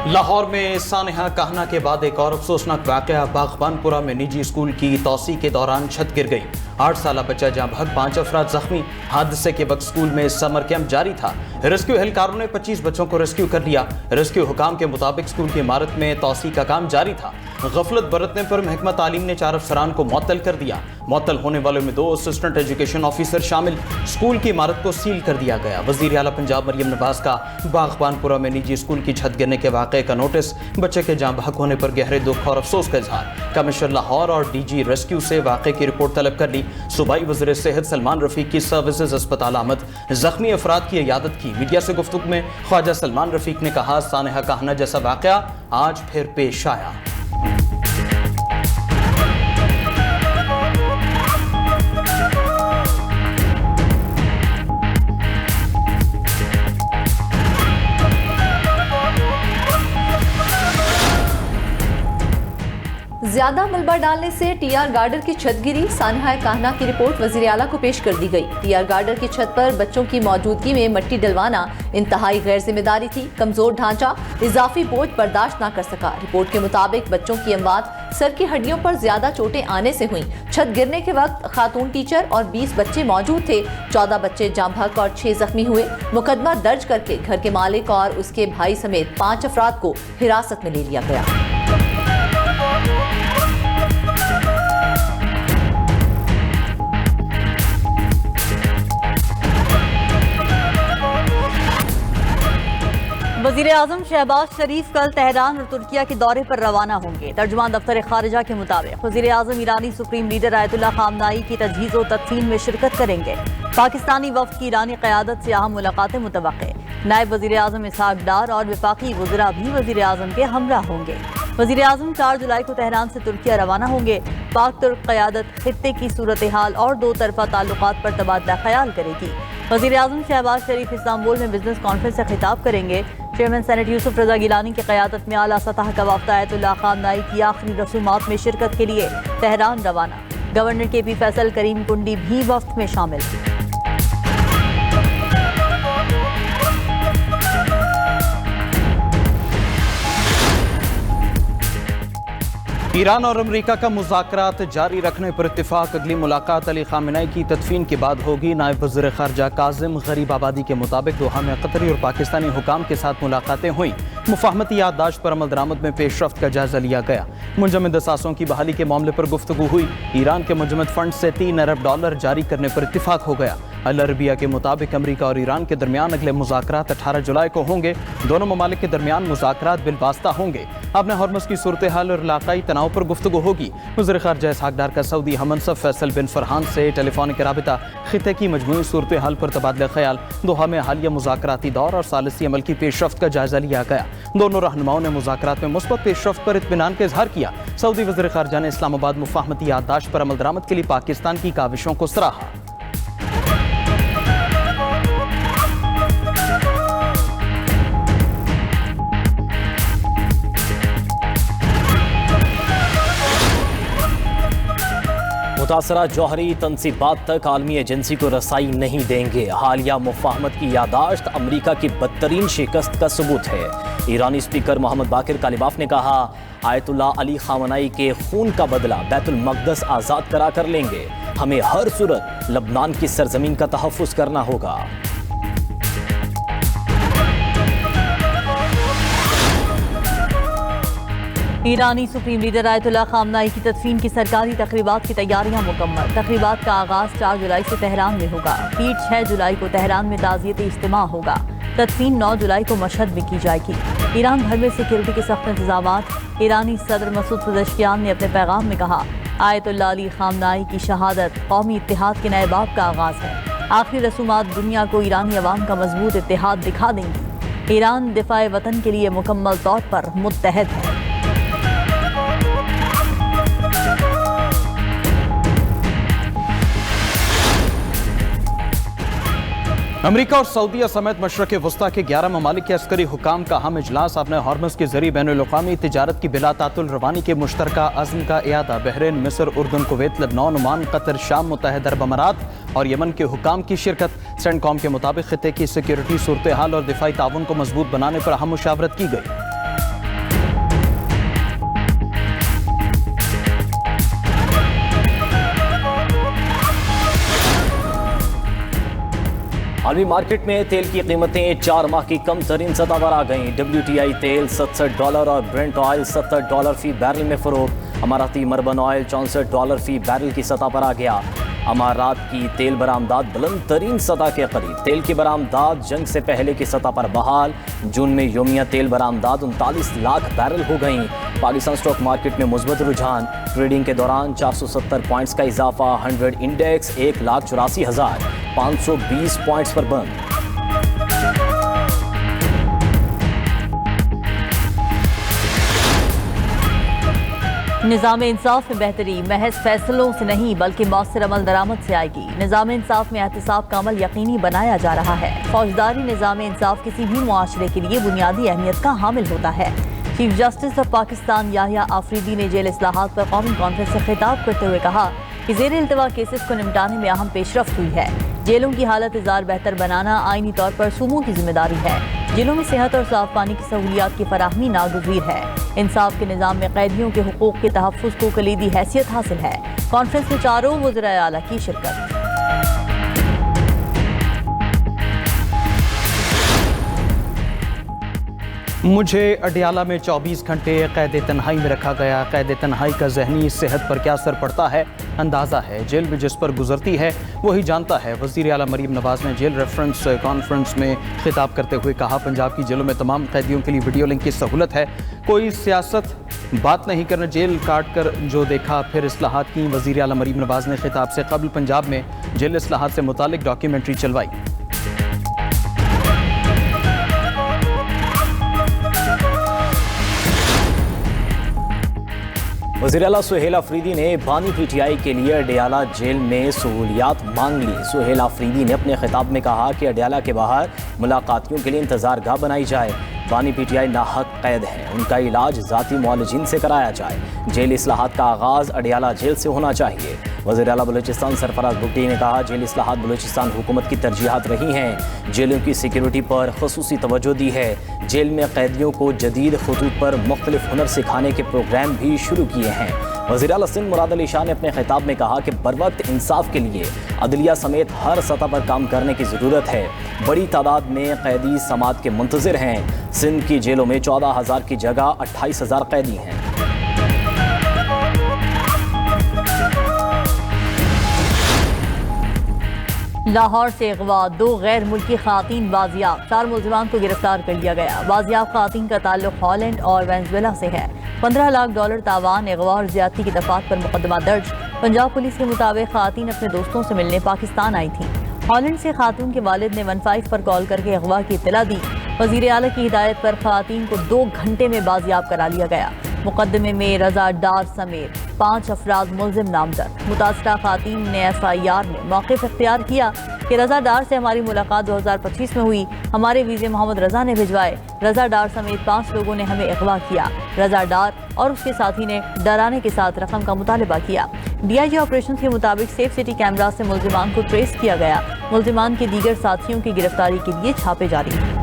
लाहौर में सानहा कहना के बाद एक और अफसोसनाक वाकया। बागबानपुरा में निजी स्कूल की तोसी के दौरान छत गिर गई। 8 साल बच्चा जहां भग 5 अफराद जख्मी। हादसे के वक्त स्कूल में समर कैंप जारी था। रेस्क्यू एहलकारों ने 25 बच्चों को रेस्क्यू कर लिया। रेस्क्यू हुकाम के मुताबिक स्कूल की इमारत में तोसी का काम जारी था। गफलत बरतने पर महकमा तालीम ने 4 अफसरान को मुअत्तल कर दिया। मुअत्तल होने वालों में 2 असिस्टेंट एजुकेशन ऑफिसर शामिल। स्कूल की इमारत को सील कर दिया गया। वजीर आला पंजाब मरियम नवाज का बागबानपुरा में निजी स्कूल की छत गिरने के वाक़े का नोटिस। बच्चे के जाँ बहक होने पर गहरे दुख और अफसोस का इजहार। कमिश्नर लाहौर और DG रेस्क्यू से वाक़े की रिपोर्ट तलब कर ली। सूबाई वज़ीर सेहत सलमान रफ़ीक की सर्विसेज अस्पताल आमद। जख्मी अफराद की इयादत की। मीडिया से गुफ्तगू में ख्वाजा सलमान रफ़ीक ने कहा, सानहा कहना जैसा वाक़या आज फिर पेश आया। ज्यादा मलबा डालने से TR गार्डर की छत गिरी। सानहा कहना की रिपोर्ट वजीर आला को पेश कर दी गई। TR गार्डर की छत पर बच्चों की मौजूदगी में मट्टी डलवाना इंतहाई गैर जिम्मेदारी थी। कमजोर ढांचा इजाफी बोझ बर्दाश्त न कर सका। रिपोर्ट के मुताबिक बच्चों की अमवात सर की हड्डियों पर ज्यादा चोटें आने से हुई। छत गिरने के वक्त खातून टीचर और 20 बच्चे मौजूद थे। 14 बच्चे जाँ बहक और 6 जख्मी हुए। मुकदमा दर्ज करके घर के मालिक और उसके भाई समेत 5 अफराद को हिरासत में ले लिया गया। वज़ीर आज़म शहबाज शरीफ कल तेहरान और तुर्किया के दौरे पर रवाना होंगे। तर्जुमान दफ्तर खारिजा के मुताबिक वज़ीर आज़म ईरानी सुप्रीम लीडर आयतुल्लाह खामनाई की तजहीज़ व तदफीन में शिरकत करेंगे। पाकिस्तानी वफ़द की ईरानी क़यादत से अहम मुलाकातें मुतवक्के। नायब वज़ीर आज़म इसहाक डार और वफाकी वज़रा भी वज़ीर आज़म के हमरा होंगे। वज़ीर आज़म 4 जुलाई को तेहरान से तुर्किया रवाना होंगे। पाक तुर्क क़यादत खित्ते की सूरत हाल और 2 तरफ़ा ताल्लुकात पर तबादला ख्याल करेगी। वज़ीर आज़म शहबाज शरीफ इस्तांबुल में बिजनेस कॉन्फ्रेंस से खिताब करेंगे। चेयरमैन सेनेट यूसुफ रजा गिलानी की क़यादत में आला सतह का वफ़द आयतुल्लाह खामनाई की आखिरी रसूमात में शिरकत के लिए तेहरान रवाना। गवर्नर KP फैसल करीम कुंडी भी वफ़द में शामिल। ईरान और अमेरिका का मुज़ाकरात जारी रखने पर इत्तेफाक। अगली मुलाकात अली खामेनेई की तदफीन के बाद होगी। नायब वज़ीर ख़ारजा काज़िम गरीब आबादी के मुताबिक दोहा में कतरी और पाकिस्तानी हुकाम के साथ मुलाकातें हुई। मुफाहमती याददाश्त पर अमल दरामद में पेशरफ्त का जायजा लिया गया। मुंजमद असासों की बहाली के मामले पर गुफ्तगू हुई। ईरान के मुंजमद फंड से $3 अरब जारी करने पर इत्तेफाक हो गया। अल अरबिया के मुताबिक अमेरिका और ईरान के दरमियान अगले मुज़ाकरात 18 जुलाई को होंगे। दोनों ममालिक के दरमियान मुज़ाकरात बिलवास्ता होंगे। अपने हॉर्मस की सूरत हाल और इलाकाई तनाव पर गुफ्तगू होगी। वज़ीर ख़ारजा इसहाक डार का सऊदी हमनसब फैसल बिन फरहान से टेलीफोनिक राबिता। खित्ते की मजमूई सूरत हाल पर तबादला ख्याल। दोहा में हालिया मुज़ाकराती दौर और सालिसी अमल की पेशरफ्त का जायजा लिया गया। दोनों रहनुमाओं ने मुज़ाकरात में मुस्बत पेशरफ्त पर इत्मीनान का इजहार किया। सऊदी वज़ीर ख़ारजा ने इस्लामाबाद मुफाहमती याददाश्त पर अमल दरामद के लिए पाकिस्तान की काविशों को सराहा। मुतासरा जौहरी तनसीबात तक आलमी एजेंसी को रसाई नहीं देंगे। हालिया मुफाहमत की यादाश्त अमरीका की बदतरीन शिकस्त का सबूत है। ईरानी स्पीकर मोहम्मद बाकिर कालिबाफ ने कहा, आयतुल्लाह अली खामनाई के खून का बदला बैतुल मक़दस आज़ाद करा कर लेंगे। हमें हर सूरत लबनान की सरजमीन का तहफ़्फ़ुज़ करना होगा। ईरानी सुप्रीम लीडर आयतुल्लाह खामनाई की तदफीन की सरकारी तकरीबात की तैयारियां मुकम्मल। तकरीबात का आगाज़ 4 जुलाई से तेहरान में होगा। फिर 6 जुलाई को तेहरान में ताज़ियत इज्तिमा होगा। तदफीन 9 जुलाई को मशहद में की जाएगी। ईरान भर में सिक्योरिटी के सख्त इंतजामात। ईरानी सदर मसूद पज़ेश्कियान ने अपने पैगाम में कहा, आयतुल्लाह अली खामनाई की शहादत कौमी इत्तेहाद के नए बाब का आगाज़ है। आखिरी रसूमात दुनिया को ईरानी अवाम का मजबूत इत्तेहाद दिखा देंगी। ईरान दिफाए वतन के लिए मुकम्मल तौर पर मुत्तहद है। अमेरिका और सऊदीया समेत मशरक़ वस्ता के 11 ममालिक के अस्करी हुकाम का अहम इजलास अपने हॉर्मस के जरिए बैनुल-अक़वामी तिजारत की बिला तातुल रवानी के मुश्तरका अज़्म का इयादा। बहरीन, मिस्र, उर्दन, कुवैत, लबनान, ओमान, कतर, शाम, मुत्तहिदा अरब अमारात और यमन के हुकाम की शिरकत। सेंटकॉम के मुताबिक खित्ते की सिक्योरिटी सूरत हाल और दिफाई ताउन को मजबूत बनाने पर अहम मुशावरत की गई। आलमी मार्केट में तेल की कीमतें 4 माह की कम तरीन सतह पर आ गईं। WTI तेल $67 और ब्रेंट ऑयल $70 फी बैरल में फरोख्त। अमाराती मरबन ऑयल $64 फी बैरल की सतह पर आ गया। अमारात की तेल बरामदात बुलंद तरीन सतह के करीब। तेल की बरामदात जंग से पहले की सतह पर बहाल। जून में योमिया तेल बरामदात 39 लाख बैरल हो गईं। पाकिस्तान स्टॉक मार्केट में मुस्बत रुझान। ट्रेडिंग के दौरान 470 पॉइंट्स का इजाफा। 100 इंडेक्स 1,84,520 पॉइंट्स पर बंद। निज़ाम इंसाफ में बेहतरी महज फैसलों से नहीं बल्कि मौसर अमल दरामद से आएगी। निज़ाम इंसाफ में एहतिसाब का अमल यकीनी बनाया जा रहा है। फौजदारी निज़ाम इंसाफ किसी भी मुआशरे के लिए बुनियादी अहमियत का हामिल होता है। Chief justice of Pakistan Yahya Afridi ने जेल इस्लाहात पर कौमी कॉन्फ्रेंस से खिताब करते हुए कहा कि ज़ेर इल्तवा केसेस को निपटाने में अहम पेशरफ्त हुई है। जेलों की हालत इज़ार बेहतर बनाना आईनी तौर पर सूबों की जिम्मेदारी है। जेलों में सेहत और साफ पानी की सहूलियात की फराहमी नागुज़ीर है। इंसाफ के निज़ाम में कैदियों के हुकूक के तहफ़्फ़ुज़ को कलीदी हैसियत हासिल है। कॉन्फ्रेंस में चारों वज़राए आला की शिरकत। मुझे अडियाला में 24 घंटे कैद तन्हाई में रखा गया। कैद तन्हाई का ज़हनी सेहत पर क्या असर पड़ता है अंदाज़ा है। जेल में जिस पर गुजरती है वही जानता है। वज़ीर आला मरीम नवाज़ ने जेल रेफरेंस कॉन्फ्रेंस में खिताब करते हुए कहा, पंजाब की जेलों में तमाम कैदियों के लिए वीडियो लिंक की सहूलत है। कोई सियासत बात नहीं करना, जेल काट कर जो देखा फिर इस्लाहात की। वज़ीर आला मरीम नवाज़ ने खिताब से कबल पंजाब में जेल इस्लाहात से मुतालिक डॉक्यूमेंट्री चलवाई। वज़ीर आला सुहेल अफरीदी ने बानी PTI के लिए अडियाला जेल में सहूलियात मांग ली। सुहेल अफरीदी ने अपने खिताब में कहा कि अडियाला के बाहर मुलाकातियों के लिए इंतजार गाह बनाई जाए। बानी PTI नाहक कैद हैं, उनका इलाज ज़ाती मुआलिजीन से कराया जाए। जेल इस्लाहात का आगाज़ अडियाला जेल से होना चाहिए। वज़ीर आला बलूचिस्तान सरफराज भुट्टी ने कहा, जेल इस्लाहात बलूचिस्तान हुकूमत की तरजीहात रही हैं। जेलों की सिक्योरिटी पर ख़ुसूसी तवज्जो दी है। जेल में कैदियों को जदीद खतूत पर मुख्तलिफ हुनर सिखाने के प्रोग्राम भी शुरू किए हैं। वज़ीर आला सिंध मुराद अली शाह ने अपने खिताब में कहा कि बरवक्त इंसाफ के लिए अदलिया समेत हर सतह पर काम करने की ज़रूरत है। बड़ी तादाद में कैदी समात के मुंतज़िर हैं। सिंध की जेलों में 14,000 की जगह 28,000 कैदी हैं। लाहौर से अगवा 2 गैर मुल्की खातीन बाजियाब। 4 मुलजिमान को गिरफ्तार कर लिया गया। बाजियाब खातीन का ताल्लुक हॉलैंड और वेनेजुएला से है। $15 लाख तावान अगवा और ज्यादती की दफात पर मुकदमा दर्ज। पंजाब पुलिस के मुताबिक खातीन अपने दोस्तों से मिलने पाकिस्तान आई थी। हॉलैंड से खातून के वालिद ने 15 पर कॉल करके अगवा की इत्तला दी। वज़ीर आला की हिदायत पर खातीन को 2 घंटे में बाजियाब करा लिया गया। मुकदमे में रजा डार समेत 5 अफराद मुल्जिम नामजद। मुतासरा खातीन ने FIR में मौक़िफ़ इख्तियार किया कि रजा डार से हमारी मुलाकात 2025 में हुई। हमारे वीज़े मोहम्मद रजा ने भिजवाए। रजा डार समेत 5 लोगों ने हमें अगवा किया। रजा डार और उसके साथी ने डराने के साथ रकम का मुतालबा किया। DIG ऑपरेशन के मुताबिक सेफ सिटी कैमरा से मुल्जिमान को ट्रेस किया गया। मुल्जिमान के दीगर साथियों की गिरफ्तारी के लिए छापे जारी हैं।